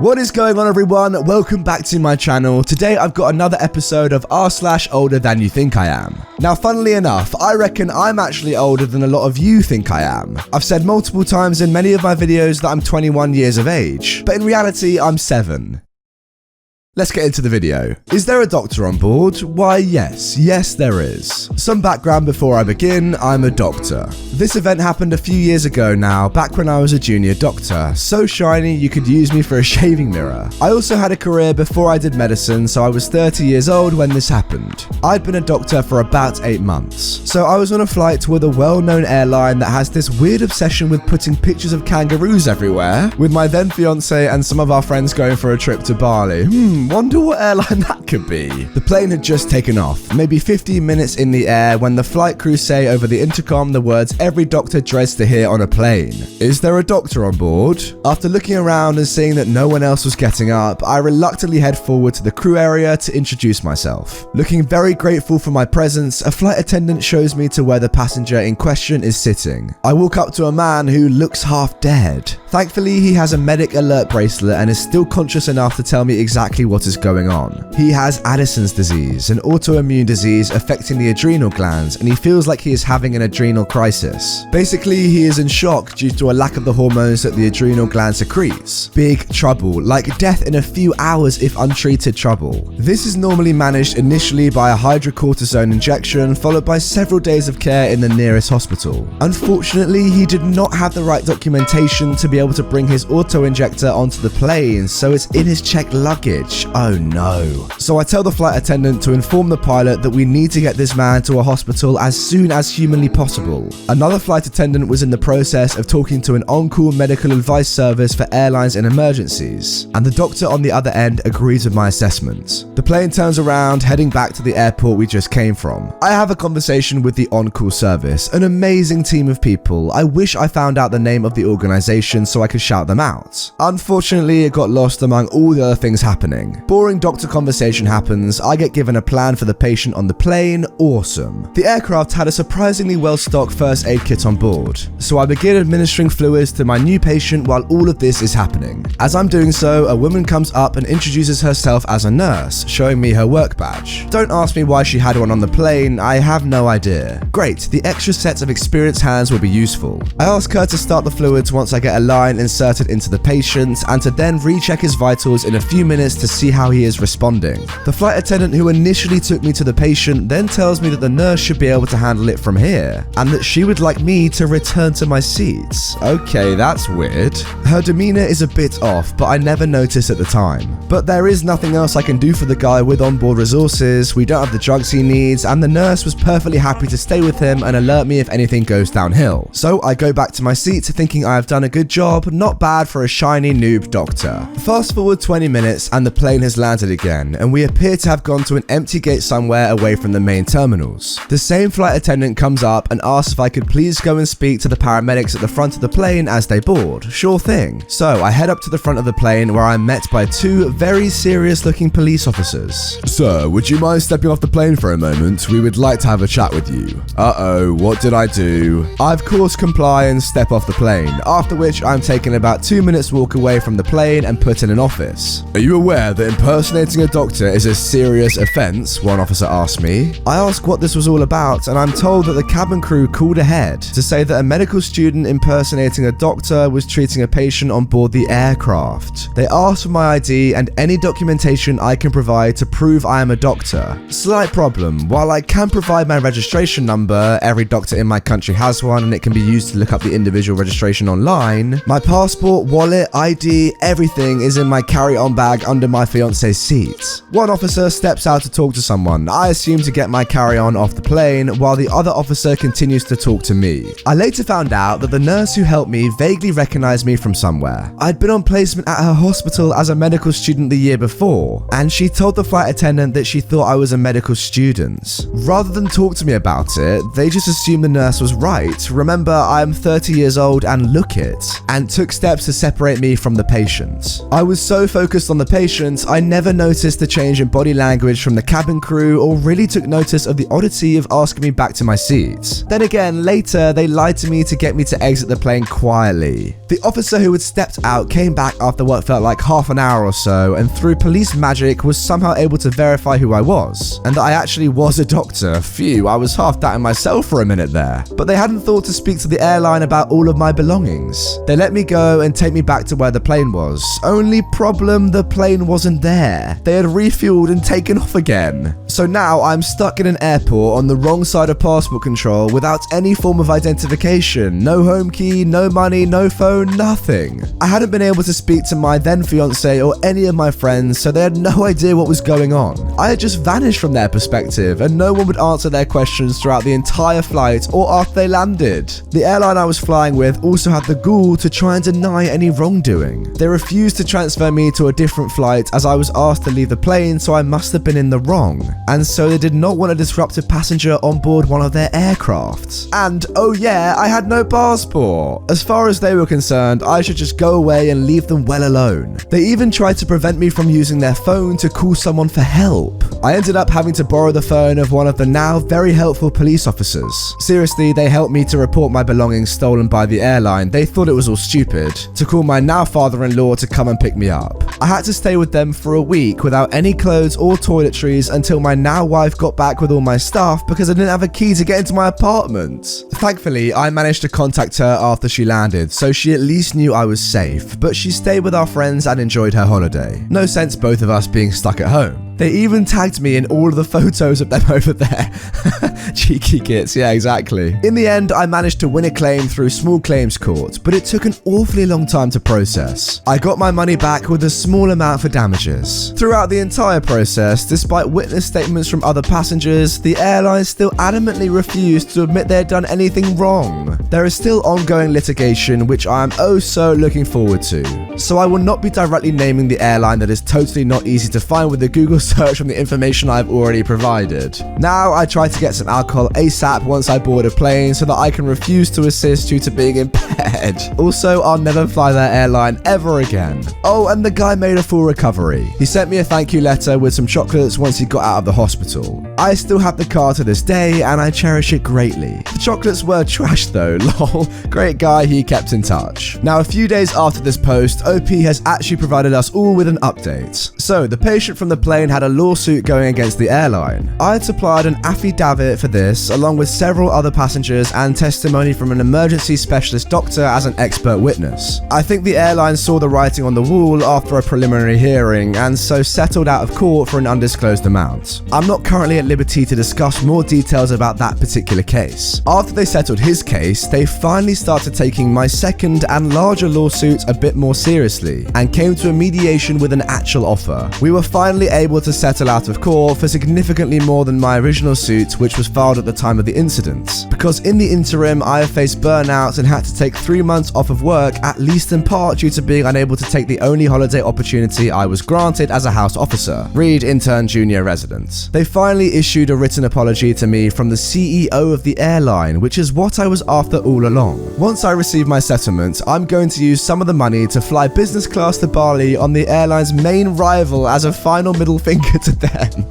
What is going on, everyone? Welcome back to my channel. Today I've got another episode of r/OlderThanYouThinkIAm. Now, funnily enough, I reckon I'm actually older than a lot of you think I am. I've said multiple times in many of my videos that I'm 21 years of age, but in reality I'm 7. Let's get into the video. Is there a doctor on board? Why, yes there is. Some background before I begin, I'm a doctor. This event happened a few years ago now, back when I was a junior doctor, so shiny you could use me for a shaving mirror. I also had a career before I did medicine, so I was 30 years old when this happened. I'd been a doctor for about 8 months, so I was on a flight with a well-known airline that has this weird obsession with putting pictures of kangaroos everywhere, with my then fiance and some of our friends going for a trip to Bali. Wonder what airline that could be. The plane had just taken off, maybe 15 minutes in the air, when the flight crew say over the intercom the words every doctor dreads to hear on a plane. Is there a doctor on board? After looking around and seeing that no one else was getting up, I reluctantly head forward to the crew area to introduce myself. Looking very grateful for my presence, a flight attendant shows me to where the passenger in question is sitting. I walk up to a man who looks half dead. Thankfully, he has a medic alert bracelet and is still conscious enough to tell me exactly what is going on. He has Addison's disease, an autoimmune disease affecting the adrenal glands, and he feels like he is having an adrenal crisis. Basically, he is in shock due to a lack of the hormones that the adrenal gland secretes. Big trouble, like death in a few hours if untreated trouble. This is normally managed initially by a hydrocortisone injection, followed by several days of care in the nearest hospital. Unfortunately, he did not have the right documentation to be able to bring his auto-injector onto the plane, so it's in his checked luggage. Oh no. So I tell the flight attendant to inform the pilot that we need to get this man to a hospital as soon as humanly possible. Another flight attendant was in the process of talking to an on-call medical advice service for airlines in emergencies, and the doctor on the other end agrees with my assessment. The plane turns around, heading back to the airport we just came from. I have a conversation with the on-call service, an amazing team of people. I wish I found out the name of the organization so I could shout them out. Unfortunately, it got lost among all the other things happening. Boring doctor conversation happens, I get given a plan for the patient on the plane. Awesome. The aircraft had a surprisingly well-stocked first aid kit on board, so I begin administering fluids to my new patient while all of this is happening. As I'm doing so, a woman comes up and introduces herself as a nurse, showing me her work badge. Don't ask me why she had one on the plane, I have no idea. Great, the extra sets of experienced hands will be useful. I ask her to start the fluids once I get a line inserted into the patient, and to then recheck his vitals in a few minutes to see how he is responding. The flight attendant who initially took me to the patient then tells me that the nurse should be able to handle it from here, and that she would like me to return to my seat. Okay, that's weird. Her demeanor is a bit off, but I never noticed at the time. But there is nothing else I can do for the guy with onboard resources, we don't have the drugs he needs, and the nurse was perfectly happy to stay with him and alert me if anything goes downhill. So I go back to my seat thinking I have done a good job, not bad for a shiny noob doctor. Fast forward 20 minutes and the plane has landed again, and we appear to have gone to an empty gate somewhere away from the main terminals. The same flight attendant comes up and asks if I could please go and speak to the paramedics at the front of the plane as they board. Sure thing. So I head up to the front of the plane where I'm met by 2 very serious looking police officers. Sir, would you mind stepping off the plane for a moment? We would like to have a chat with you. Uh-oh, what did I do? I of course comply and step off the plane, after which I'm taken about 2 minutes walk away from the plane and put in an office. Are you aware that impersonating a doctor is a serious offense? One officer asked me. I ask what this was all about, and I'm told that the cabin crew called ahead to say that a medical student impersonating a doctor was treating a patient on board the aircraft. They asked for my ID and any documentation I can provide to prove I am a doctor. Slight problem. While I can provide my registration number, every doctor in my country has one and it can be used to look up the individual registration online, my passport, wallet, ID, everything is in my carry-on bag under my fiance's seat. One officer steps out to talk to someone, I assume to get my carry-on off the plane, while the other officer continues to talk to me. I later found out that the nurse who helped me vaguely recognized me from somewhere. I'd been on placement at her hospital as a medical student the year before, and she told the flight attendant that she thought I was a medical student. Rather than talk to me about it, they just assumed the nurse was right. Remember, I am 30 years old and look it. and took steps to separate me from the patient. I was so focused on the patient, I never noticed the change in body language from the cabin crew or really took notice of the oddity of asking me back to my seat. Then again, later, they lied to me to get me to exit the plane quietly. The officer who had stepped out came back after what felt like half an hour or so, and through police magic was somehow able to verify who I was, and that I actually was a doctor. Phew, I was half doubting myself for a minute there. But they hadn't thought to speak to the airline about all of my belongings. They let me go and take me back to where the plane was. Only problem, the plane wasn't there. They had refueled and taken off again. So now I'm stuck in an airport on the wrong side of passport control without any form of identification. No home key, no money, no phone, nothing. I hadn't been able to speak to my then fiance or any of my friends, so they had no idea what was going on. I had just vanished from their perspective, and no one would answer their questions throughout the entire flight or after they landed. The airline I was flying with also had the gall to try and deny any wrongdoing. They refused to transfer me to a different flight as I was asked to leave the plane, so I must have been in the wrong. And so they did not want a disruptive passenger on board one of their aircraft. And oh yeah, I had no passport. As far as they were concerned, I should just go away and leave them well alone. They even tried to prevent me from using their phone to call someone for help. I ended up having to borrow the phone of one of the now very helpful police officers. Seriously, they helped me to report my belongings stolen by the airline. They thought it was all stupid. To call my now father-in-law to come and pick me up. I had to stay with them for a week without any clothes or toiletries until my now wife got back with all my stuff because I didn't have a key to get into my apartment. Thankfully, I managed to contact her after she landed, so she at least knew I was safe, but she stayed with our friends and enjoyed her holiday. No sense both of us being stuck at home. They even tagged me in all of the photos of them over there. Cheeky kids, yeah, exactly. In the end, I managed to win a claim through small claims court, but it took an awfully long time to process. I got my money back with a small amount for damages. Throughout the entire process, despite witness statements from other passengers, the airline still adamantly refused to admit they had done anything wrong. There is still ongoing litigation, which I am oh so looking forward to. So I will not be directly naming the airline that is totally not easy to find with a Google search from the information I've already provided. Now I try to get some alcohol ASAP once I board a plane so that I can refuse to assist due to being impaired. Also, I'll never fly that airline ever again. Oh, and the guy made a full recovery. He sent me a thank you letter with some chocolates once he got out of the hospital. I still have the card to this day and I cherish it greatly. The chocolates were trash though, lol. Great guy, he kept in touch. Now a few days after this post, OP has actually provided us all with an update. So the patient from the plane had a lawsuit going against the airline. I had supplied an affidavit for this along with several other passengers and testimony from an emergency specialist doctor as an expert witness. I think the airline saw the writing on the wall after a preliminary hearing and so settled out of court for an undisclosed amount. I'm not currently at liberty to discuss more details about that particular case. After they settled his case, they finally started taking my second and larger lawsuit a bit more seriously and came to a mediation with an actual offer. We were finally able to settle out of court for significantly more than my original suit, which was filed at the time of the incident. Because in the interim, I have faced burnout and had to take 3 months off of work, at least in part due to being unable to take the only holiday opportunity I was granted as a house officer. Read intern junior resident. They finally issued a written apology to me from the CEO of the airline, which is what I was after all along. Once I receive my settlement, I'm going to use some of the money to fly business class to Bali on the airline's main rival as a final middle finger to them.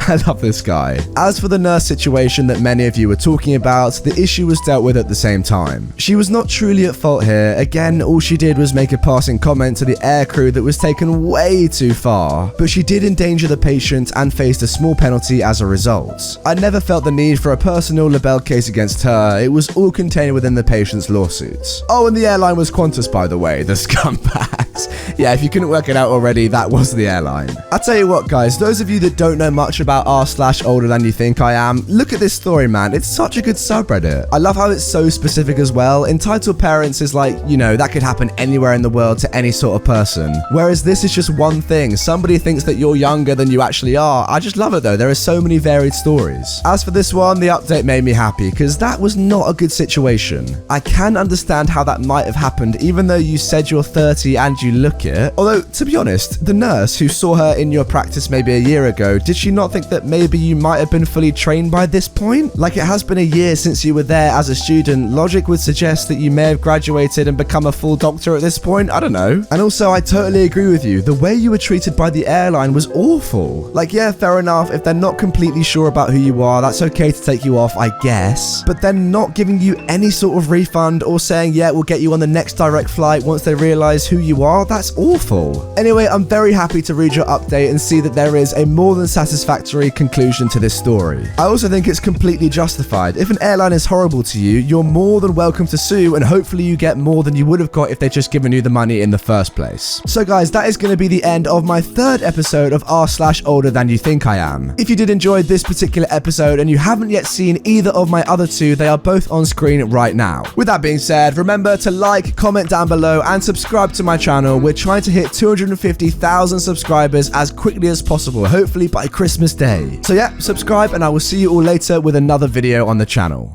I love this guy. As for the nurse situation that many of you were talking about, the issue was dealt with at the same time. She was not truly at fault here. Again, all she did was make a passing comment to the air crew that was taken way too far, but she did endanger the patient and faced a small penalty as a result. I never felt the need for a personal libel case against her. It was all contained within the patient's lawsuits. Oh, and the airline was Qantas, by the way, the scumbags. Yeah, if you couldn't work it out already, that was the airline. I tell you what, guys, those of you that don't know much about r/OlderThanYouThinkIAm, look at this story, man. It's such a good subreddit. I love how it's so specific as well. Entitled parents is like, you know, that could happen anywhere in the world to any sort of person. Whereas this is just one thing. Somebody thinks that you're younger than you actually are. I just love it though. There are so many varied stories. As for this one, the update made me happy because that was not a good situation. I can understand how that might have happened even though you said you're 30 and you look it. Although, to be honest, the nurse who saw her in your practice maybe a year ago, did she not think that maybe you might have been fully trained by this point? Like, it has been a year since you were there as a student. Logic would suggest that you may have graduated and become a full doctor at this point. I don't know. And also, I totally agree with you. The way you were treated by the airline was awful. Like, yeah, fair enough. If they're not completely sure about who you are, that's okay to take you off, I guess. But then not giving you any sort of refund or saying, yeah, we'll get you on the next direct flight once they realize who you are, that's awful. Anyway, I'm very happy to read your update and see that there is a more than satisfactory conclusion to this story. I also think it's completely justified. If an airline is horrible to you, you're more than welcome to sue, and hopefully you get more than you would have got if they'd just given you the money in the first place. So guys, that is going to be the end of my third episode of r/OlderThanYouThinkIAm. If you did enjoy this particular episode and you haven't yet seen either of my other two, they are both on screen right now. With that being said, remember to like, comment down below, and subscribe to my channel. We're trying to hit 250,000 subscribers as quickly as possible, hopefully by Christmas Day. So yeah, subscribe, and I will see you all later with another video on the channel.